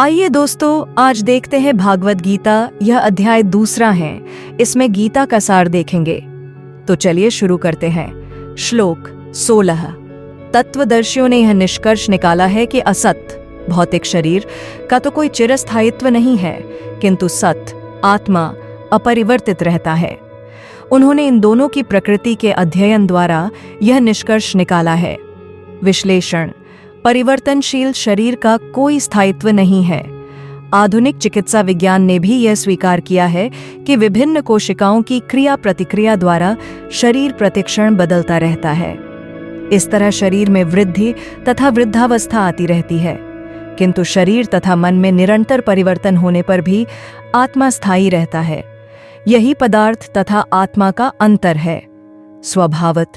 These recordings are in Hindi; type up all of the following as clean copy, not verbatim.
आइए दोस्तों, आज देखते हैं भागवत गीता। यह अध्याय दूसरा है। इसमें गीता का सार देखेंगे। तो चलिए शुरू करते हैं। श्लोक 16। तत्वदर्शियों ने यह निष्कर्ष निकाला है कि असत भौतिक शरीर का तो कोई चिरस्थायित्व नहीं है, किंतु सत आत्मा अपरिवर्तित रहता है। उन्होंने इन दोनों की प्रकृति के अध्ययन द्वारा यह निष्कर्ष निकाला है। विश्लेषण: परिवर्तनशील शरीर का कोई स्थायित्व नहीं है। आधुनिक चिकित्सा विज्ञान ने भी यह स्वीकार किया है कि विभिन्न कोशिकाओं की क्रिया प्रतिक्रिया द्वारा शरीर प्रतिक्षण बदलता रहता है। इस तरह शरीर में वृद्धि तथा वृद्धावस्था आती रहती है, किंतु शरीर तथा मन में निरंतर परिवर्तन होने पर भी आत्मा स्थायी रहता है। यही पदार्थ तथा आत्मा का अंतर है। स्वभावत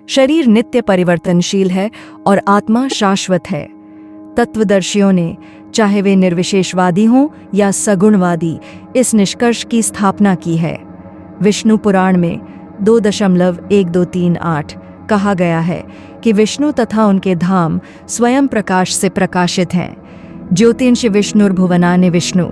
शरीर नित्य परिवर्तनशील है और आत्मा शाश्वत है। तत्वदर्शियों ने, चाहे वे निर्विशेषवादी हों या सगुणवादी, इस निष्कर्ष की स्थापना की है। विष्णु पुराण में 2.1238 कहा गया है कि विष्णु तथा उनके धाम स्वयं प्रकाश से प्रकाशित हैं। ज्योतिंष विष्णुर्भुवनानि विष्णु।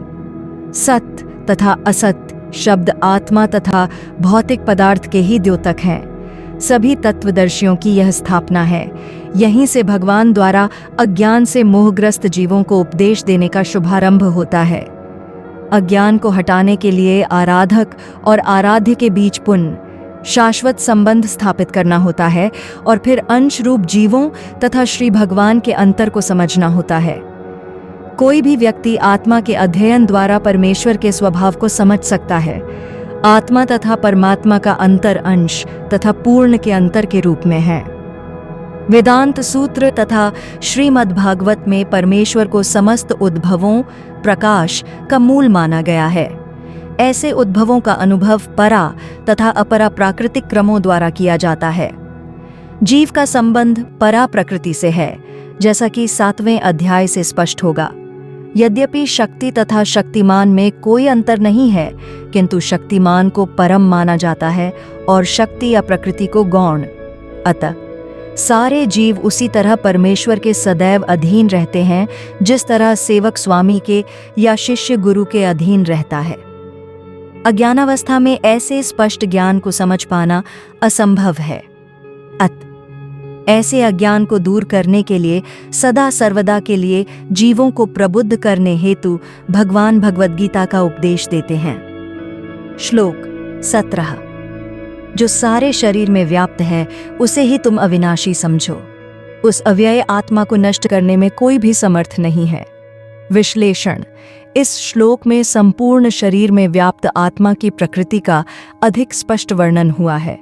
सत तथा असत शब्द आत्मा तथा भौतिक पदार्थ के ही द्योतक हैं। सभी तत्वदर्शियों की यह स्थापना है। यहीं से भगवान द्वारा अज्ञान से मोहग्रस्त जीवों को उपदेश देने का शुभारंभ होता है। अज्ञान को हटाने के लिए आराधक और आराध्य के बीच पुण्य शाश्वत संबंध स्थापित करना होता है और फिर अंश रूप जीवों तथा श्री भगवान के अंतर को समझना होता है। कोई भी व्यक्ति आत्मा के अध्ययन द्वारा परमेश्वर के स्वभाव को समझ सकता है। आत्मा तथा परमात्मा का अंतर अंश तथा पूर्ण के अंतर के रूप में है। वेदांत सूत्र तथा श्रीमद् भागवत में परमेश्वर को समस्त उद्भवों प्रकाश का मूल माना गया है। ऐसे उद्भवों का अनुभव परा तथा अपरा प्राकृतिक क्रमों द्वारा किया जाता है। जीव का संबंध परा प्रकृति से है, जैसा कि 7वें अध्याय से स्पष्ट होगा। यद्यपि शक्ति तथा शक्तिमान में कोई अंतर नहीं है, किंतु शक्तिमान को परम माना जाता है और शक्ति या प्रकृति को गौण। अतः सारे जीव उसी तरह परमेश्वर के सदैव अधीन रहते हैं, जिस तरह सेवक स्वामी के या शिष्य गुरु के अधीन रहता है। अज्ञानावस्था में ऐसे स्पष्ट ज्ञान को समझ पाना असंभव है। ऐसे अज्ञान को दूर करने के लिए सदा सर्वदा के लिए जीवों को प्रबुद्ध करने हेतु भगवान भगवद गीता का उपदेश देते हैं। श्लोक 17। जो सारे शरीर में व्याप्त है, उसे ही तुम अविनाशी समझो। उस अव्यय आत्मा को नष्ट करने में कोई भी समर्थ नहीं है। विश्लेषण: इस श्लोक में संपूर्ण शरीर में व्याप्त आत्मा की प्रकृति का अधिक स्पष्ट वर्णन हुआ है।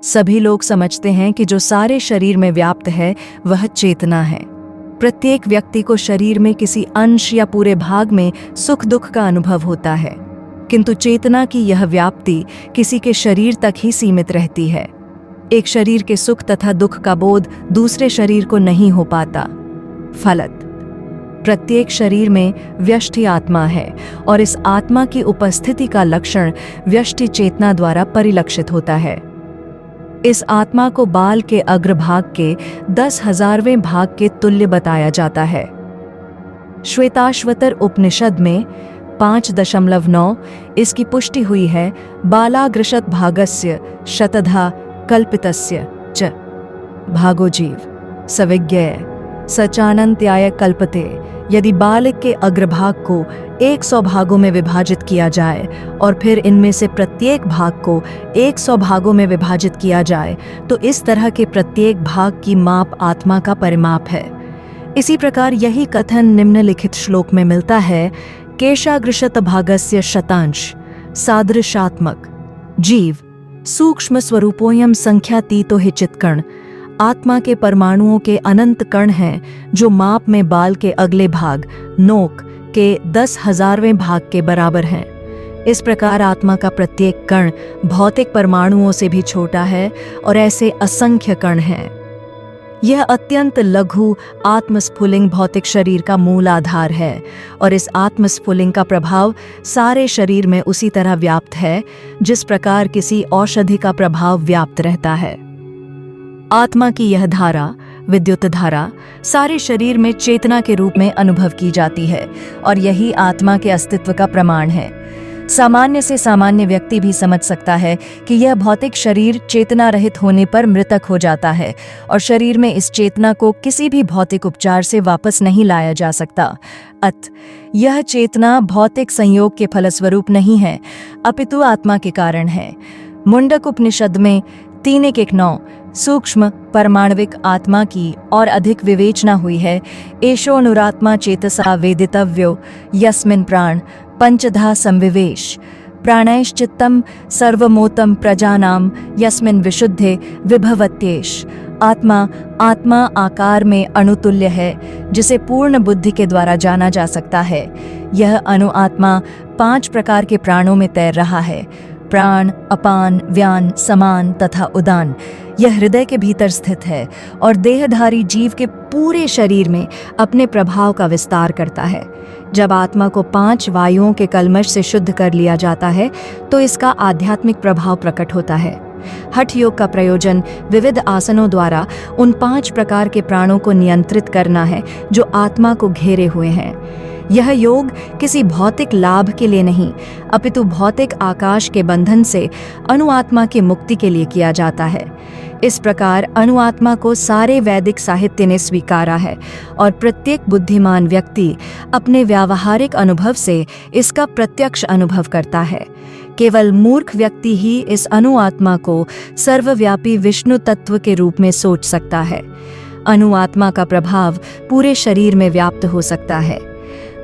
सभी लोग समझते हैं कि जो सारे शरीर में व्याप्त है वह चेतना है। प्रत्येक व्यक्ति को शरीर में किसी अंश या पूरे भाग में सुख दुख का अनुभव होता है, किंतु चेतना की यह व्याप्ति किसी के शरीर तक ही सीमित रहती है। एक शरीर के सुख तथा दुख का बोध दूसरे शरीर को नहीं हो पाता। फलत प्रत्येक शरीर में व्यष्टि आत्मा है और इस आत्मा की उपस्थिति का लक्षण व्यष्टि चेतना द्वारा परिलक्षित होता है। इस आत्मा को बाल के अग्रभाग के 10,000वें भाग के तुल्य बताया जाता है। श्वेताश्वतर उपनिषद में 5.9 इसकी पुष्टि हुई है। बालाग्रशत भागस्य शतधा कल्पितस्य च भागो जीव सविज्ञेय सचानन्त्याय कल्पते। यदि बालक के अग्रभाग को 100 भागों में विभाजित किया जाए और फिर इनमें से प्रत्येक भाग को 100 भागों में विभाजित किया जाए, तो इस तरह के प्रत्येक भाग की माप आत्मा का परिमाप है। इसी प्रकार यही कथन निम्नलिखित श्लोक में मिलता है। केशाग्रशत भागस्य शतांश सादृशात्मक जीव सूक्ष्म स्वरूपोयम संख्यातीतो हि चित्कण। आत्मा के परमाणुओं के अनंत कण हैं, जो माप में बाल के अगले भाग नोक के 10,000वें भाग के बराबर हैं। इस प्रकार आत्मा का प्रत्येक कण भौतिक परमाणुओं से भी छोटा है और ऐसे असंख्य कण हैं। यह अत्यंत लघु आत्मस्फुलिंग भौतिक शरीर का मूल आधार है और इस आत्मस्फुलिंग का प्रभाव सारे शरीर में उसी तरह व्याप्त है जिस प्रकार किसी औषधि का प्रभाव व्याप्त रहता है। आत्मा की यह धारा विद्युत धारा सारे शरीर में चेतना के रूप में अनुभव की जाती है और यही आत्मा के अस्तित्व का प्रमाण है। सामान्य से सामान्य व्यक्ति भी समझ सकता है कि यह भौतिक शरीर चेतना रहित होने पर मृतक हो जाता है और शरीर में इस चेतना को किसी भी भौतिक उपचार से वापस नहीं लाया जा सकता। यह चेतना भौतिक संयोग के फलस्वरूप नहीं है, अपितु आत्मा के कारण है। मुंडक उपनिषद में 3:1-9 सूक्ष्म परमाणविक आत्मा की और अधिक विवेचना हुई है। एषो अनुरात्मा चेतसा वेदितव्यो यस्मिन् प्राण पंचधा संविवेश प्राणैश्चित्तम सर्वमोतम प्रजानाम यस्मिन् विशुद्धे विभवत्येष। आत्मा आकार में अणुतुल्य है, जिसे पूर्ण बुद्धि के द्वारा जाना जा सकता है। यह अणु आत्मा 5 प्रकार के प्राणों में तैर रहा है। प्राण, अपान, व्यान, समान तथा उदान। यह हृदय के भीतर स्थित है और देहधारी जीव के पूरे शरीर में अपने प्रभाव का विस्तार करता है। जब आत्मा को 5 वायुओं के कल्मश से शुद्ध कर लिया जाता है तो इसका आध्यात्मिक प्रभाव प्रकट होता है। हठ योग का प्रयोजन विविध आसनों द्वारा उन 5 प्रकार के प्राणों को नियंत्रित करना है जो आत्मा को घेरे हुए हैं। यह योग किसी भौतिक लाभ के लिए नहीं, अपितु भौतिक आकाश के बंधन से अणुआत्मा की मुक्ति के लिए किया जाता है। इस प्रकार अणुआत्मा को सारे वैदिक साहित्य ने स्वीकारा है और प्रत्येक बुद्धिमान व्यक्ति अपने व्यावहारिक अनुभव से इसका प्रत्यक्ष अनुभव करता है। केवल मूर्ख व्यक्ति ही इस अणुआत्मा को सर्वव्यापी विष्णु तत्व के रूप में सोच सकता है। अणुआत्मा का प्रभाव पूरे शरीर में व्याप्त हो सकता है।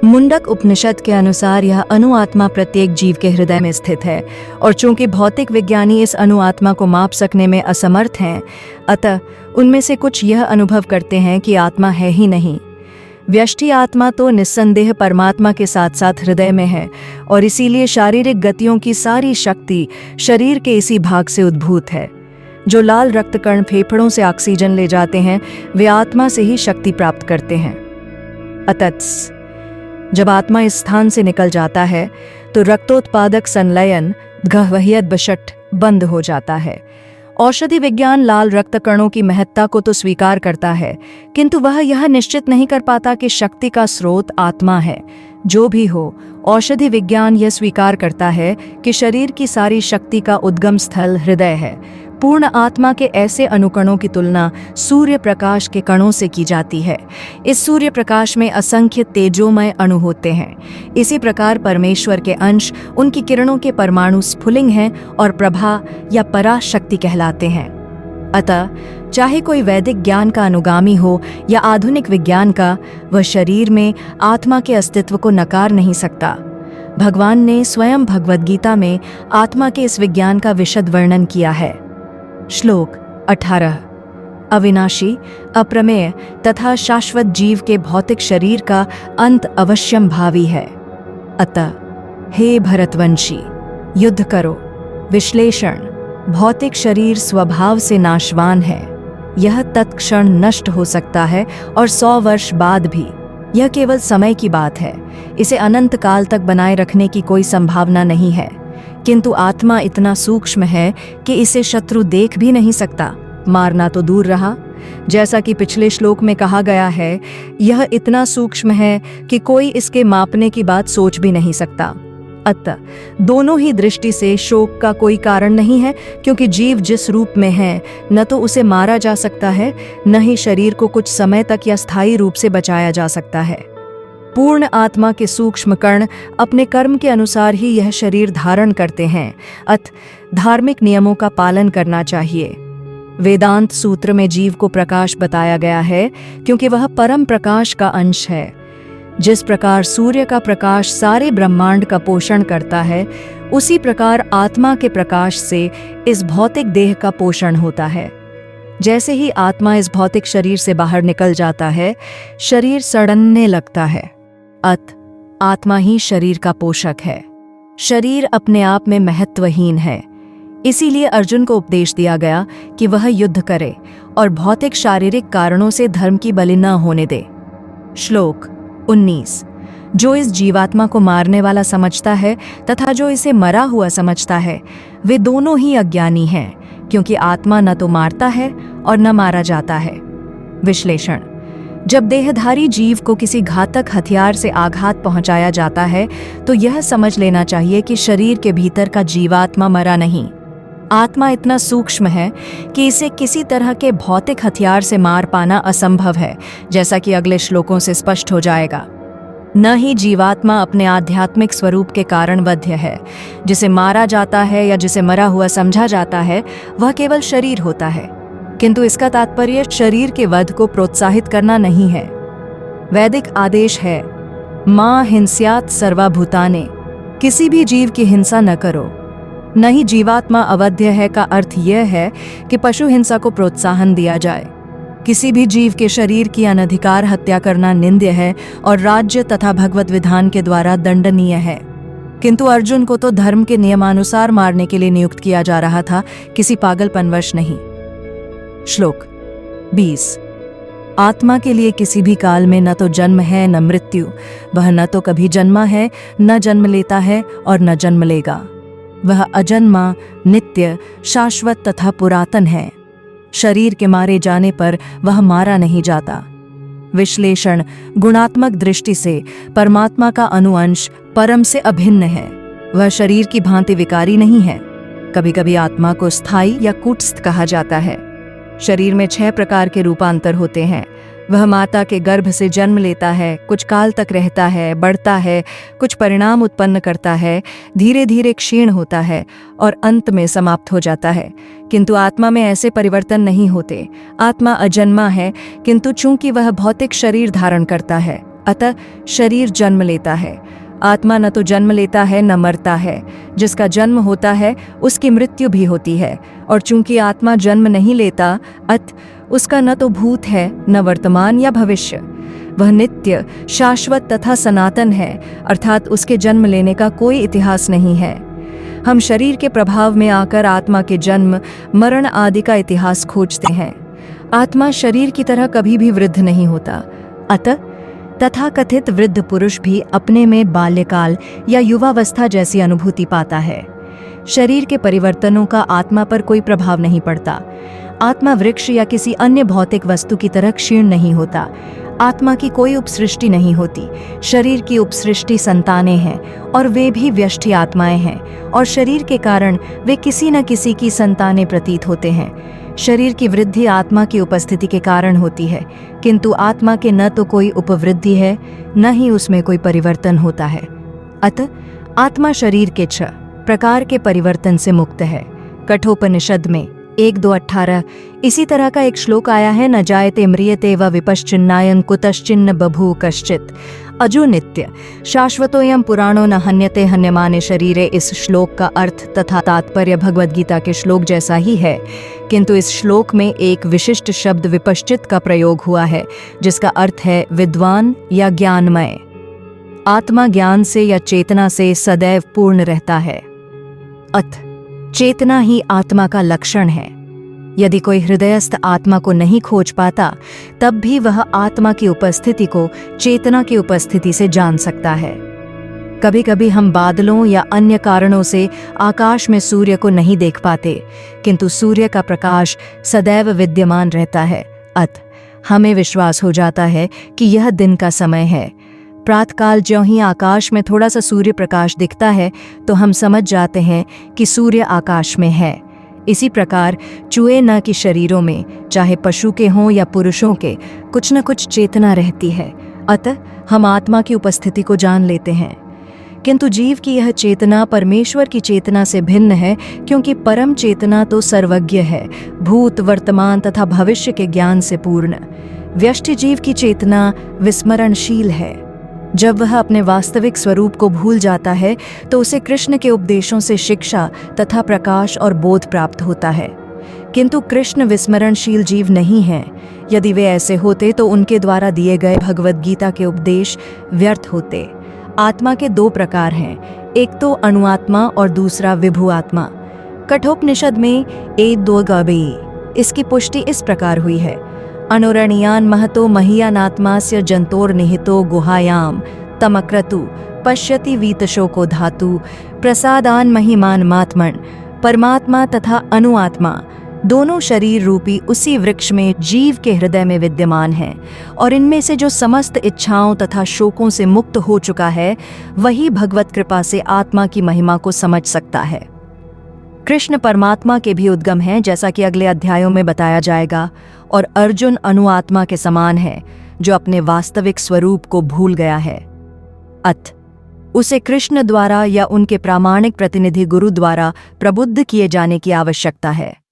मुंडक उपनिषद के अनुसार यह अणुआत्मा प्रत्येक जीव के हृदय में स्थित है और चूंकि भौतिक विज्ञानी इस अणुआत्मा को माप सकने में असमर्थ हैं, अतः उनमें से कुछ यह अनुभव करते हैं कि आत्मा है ही नहीं। व्यष्टि आत्मा तो निस्संदेह परमात्मा के साथ साथ हृदय में है और इसीलिए शारीरिक गतियों की सारी शक्ति शरीर के इसी भाग से उद्भूत है। जो लाल रक्तकण फेफड़ों से ऑक्सीजन ले जाते हैं वे आत्मा से ही शक्ति प्राप्त करते हैं। अतः जब आत्मा इस स्थान से निकल जाता है तो रक्तोत्पादक संलयन गह्वरियत बशट बंद हो जाता है। औषधि विज्ञान लाल रक्तकणों की महत्ता को तो स्वीकार करता है, किंतु वह यह निश्चित नहीं कर पाता कि शक्ति का स्रोत आत्मा है। जो भी हो, औषधि विज्ञान यह स्वीकार करता है कि शरीर की सारी शक्ति का उद्गम स्थल हृदय है। पूर्ण आत्मा के ऐसे अणुकणों की तुलना सूर्य प्रकाश के कणों से की जाती है। इस सूर्य प्रकाश में असंख्य तेजोमय अणु होते हैं। इसी प्रकार परमेश्वर के अंश उनकी किरणों के परमाणु स्फुलिंग हैं और प्रभा या पराशक्ति कहलाते हैं। अतः चाहे कोई वैदिक ज्ञान का अनुगामी हो या आधुनिक विज्ञान का, वह शरीर में आत्मा के अस्तित्व को नकार नहीं सकता। भगवान ने स्वयं भगवद गीता में आत्मा के इस विज्ञान का विशद वर्णन किया है। श्लोक 18 अविनाशी, अप्रमेय तथा शाश्वत जीव के भौतिक शरीर का अंत अवश्यम भावी है। अतः हे भरतवंशी, युद्ध करो। विश्लेषण: भौतिक शरीर स्वभाव से नाशवान है। यह तत्क्षण नष्ट हो सकता है और 100 वर्ष बाद भी। यह केवल समय की बात है। इसे अनंत काल तक बनाए रखने की कोई संभावना नहीं है। किंतु आत्मा इतना सूक्ष्म है कि इसे शत्रु देख भी नहीं सकता, मारना तो दूर रहा। जैसा कि पिछले श्लोक में कहा गया है, यह इतना सूक्ष्म है कि कोई इसके मापने की बात सोच भी नहीं सकता। अतः दोनों ही दृष्टि से शोक का कोई कारण नहीं है, क्योंकि जीव जिस रूप में है न तो उसे मारा जा सकता है, न ही शरीर को कुछ समय तक या स्थायी रूप से बचाया जा सकता है। पूर्ण आत्मा के सूक्ष्म कण अपने कर्म के अनुसार ही यह शरीर धारण करते हैं। अतः धार्मिक नियमों का पालन करना चाहिए। वेदांत सूत्र में जीव को प्रकाश बताया गया है, क्योंकि वह परम प्रकाश का अंश है। जिस प्रकार सूर्य का प्रकाश सारे ब्रह्मांड का पोषण करता है, उसी प्रकार आत्मा के प्रकाश से इस भौतिक देह का पोषण होता है। जैसे ही आत्मा इस भौतिक शरीर से बाहर निकल जाता है, शरीर सड़ने लगता है। आत्मा ही शरीर का पोषक है। शरीर अपने आप में महत्वहीन है। इसीलिए अर्जुन को उपदेश दिया गया कि वह युद्ध करे और भौतिक शारीरिक कारणों से धर्म की बलि न होने दे। श्लोक 19 जो इस जीवात्मा को मारने वाला समझता है तथा जो इसे मरा हुआ समझता है, वे दोनों ही अज्ञानी हैं, क्योंकि आत्मा न तो मारता है और न मारा जाता है। विश्लेषण। जब देहधारी जीव को किसी घातक हथियार से आघात पहुंचाया जाता है तो यह समझ लेना चाहिए कि शरीर के भीतर का जीवात्मा मरा नहीं। आत्मा इतना सूक्ष्म है कि इसे किसी तरह के भौतिक हथियार से मार पाना असंभव है, जैसा कि अगले श्लोकों से स्पष्ट हो जाएगा। न ही जीवात्मा अपने आध्यात्मिक स्वरूप के कारण वध्य है। जिसे मारा जाता है या जिसे मरा हुआ समझा जाता है वह केवल शरीर होता है, किंतु इसका तात्पर्य शरीर के वध को प्रोत्साहित करना नहीं है। वैदिक आदेश है, मां हिंस्यात् सर्वभूतानि, किसी भी जीव की हिंसा न करो। न ही जीवात्मा अवध्य है का अर्थ यह है कि पशु हिंसा को प्रोत्साहन दिया जाए। किसी भी जीव के शरीर की अनधिकार हत्या करना निंद्य है और राज्य तथा भगवत विधान के द्वारा दंडनीय है। किंतु अर्जुन को तो धर्म के नियमानुसार मारने के लिए नियुक्त किया जा रहा था, किसी पागलपनवश नहीं। श्लोक 20। आत्मा के लिए किसी भी काल में न तो जन्म है न मृत्यु, वह न तो कभी जन्मा है न जन्म लेता है और न जन्म लेगा। वह अजन्मा, नित्य, शाश्वत तथा पुरातन है। शरीर के मारे जाने पर वह मारा नहीं जाता। विश्लेषण। गुणात्मक दृष्टि से परमात्मा का अनुअंश परम से अभिन्न है। वह शरीर की भांति विकारी नहीं है। कभी कभी आत्मा को स्थायी या कूटस्थ कहा जाता है। शरीर में 6 प्रकार के रूपांतर होते हैं। वह माता के गर्भ से जन्म लेता है, कुछ काल तक रहता है, बढ़ता है, कुछ परिणाम उत्पन्न करता है, धीरे धीरे क्षीण होता है और अंत में समाप्त हो जाता है। किंतु आत्मा में ऐसे परिवर्तन नहीं होते। आत्मा अजन्मा है, किंतु चूंकि वह भौतिक शरीर धारण करता है, अतः शरीर जन्म लेता है। आत्मा न तो जन्म लेता है न मरता है। जिसका जन्म होता है उसकी मृत्यु भी होती है, और चूंकि आत्मा जन्म नहीं लेता, अतः उसका न तो भूत है न वर्तमान या भविष्य। वह नित्य, शाश्वत तथा सनातन है, अर्थात उसके जन्म लेने का कोई इतिहास नहीं है। हम शरीर के प्रभाव में आकर आत्मा के जन्म, मरण आदि का इतिहास खोजते हैं। आत्मा शरीर की तरह कभी भी वृद्ध नहीं होता। अतः तथाकथित वृद्ध पुरुष भी अपने में बाल्यकाल या युवावस्था जैसी अनुभूति पाता है। शरीर के परिवर्तनों का आत्मा पर कोई प्रभाव नहीं पड़ता। आत्मा वृक्ष या किसी अन्य भौतिक वस्तु की तरह क्षीण नहीं होता। आत्मा की कोई उपसृष्टि नहीं होती। शरीर की उपसृष्टि संतानें हैं और वे भी व्यष्टि आत्माएं हैं, और शरीर के कारण वे किसी न किसी की संतानें प्रतीत होते हैं। शरीर की वृद्धि आत्मा की उपस्थिति के कारण होती है, किंतु आत्मा के न तो कोई उपवृद्धि है न ही उसमें कोई परिवर्तन होता है। अतः आत्मा शरीर के 6 प्रकार के परिवर्तन से मुक्त है। कठोपनिषद में 1:2-18 इसी तरह का एक श्लोक आया है, न जायते म्रियते व विपश्चिन्नायं कुतश्चिन्न बभू कश्चित् अजो नित्य शाश्वतोयम पुराणो न हन्यते हन्यमाने शरीरे। इस श्लोक का अर्थ तथा तात्पर्य भगवद गीता के श्लोक जैसा ही है, किंतु इस श्लोक में एक विशिष्ट शब्द विपश्चित का प्रयोग हुआ है, जिसका अर्थ है विद्वान या ज्ञानमय। आत्मा ज्ञान से या चेतना से सदैव पूर्ण रहता है। अतः चेतना ही आत्मा का लक्षण है। यदि कोई हृदयस्थ आत्मा को नहीं खोज पाता, तब भी वह आत्मा की उपस्थिति को चेतना की उपस्थिति से जान सकता है। कभी कभी हम बादलों या अन्य कारणों से आकाश में सूर्य को नहीं देख पाते, किंतु सूर्य का प्रकाश सदैव विद्यमान रहता है। अतः हमें विश्वास हो जाता है कि यह दिन का समय है। प्रातःकाल ज्यों ही आकाश में थोड़ा सा सूर्य प्रकाश दिखता है तो हम समझ जाते हैं कि सूर्य आकाश में है। इसी प्रकार चूहे न कि शरीरों में, चाहे पशु के हों या पुरुषों के, कुछ न कुछ चेतना रहती है। अतः हम आत्मा की उपस्थिति को जान लेते हैं। किंतु जीव की यह चेतना परमेश्वर की चेतना से भिन्न है, क्योंकि परम चेतना तो सर्वज्ञ है, भूत, वर्तमान तथा भविष्य के ज्ञान से पूर्ण। व्यष्टि जीव की चेतना विस्मरणशील है। जब वह अपने वास्तविक स्वरूप को भूल जाता है तो उसे कृष्ण के उपदेशों से शिक्षा तथा प्रकाश और बोध प्राप्त होता है। किंतु कृष्ण विस्मरणशील जीव नहीं हैं। यदि वे ऐसे होते तो उनके द्वारा दिए गए भगवद गीता के उपदेश व्यर्थ होते। आत्मा के 2 प्रकार हैं, एक तो अणुआत्मा और दूसरा विभु आत्मा। कठोपनिषद में 1:2 इसकी पुष्टि इस प्रकार हुई है, अनुरणीयान महतो महीयानात्मास्य जंतोर निहितो गुहायाम तमक्रतु पश्यति वीतशोको धातु प्रसादान महिमान मात्मन। परमात्मा तथा अनुआत्मा दोनों शरीर रूपी उसी वृक्ष में जीव के हृदय में विद्यमान हैं, और इनमें से जो समस्त इच्छाओं तथा शोकों से मुक्त हो चुका है, वही भगवत कृपा से आत्मा की महिमा को समझ सकता है। कृष्ण परमात्मा के भी उद्गम हैं, जैसा कि अगले अध्यायों में बताया जाएगा, और अर्जुन अनुआत्मा के समान है, जो अपने वास्तविक स्वरूप को भूल गया है। अत उसे कृष्ण द्वारा या उनके प्रामाणिक प्रतिनिधि गुरु द्वारा प्रबुद्ध किए जाने की आवश्यकता है।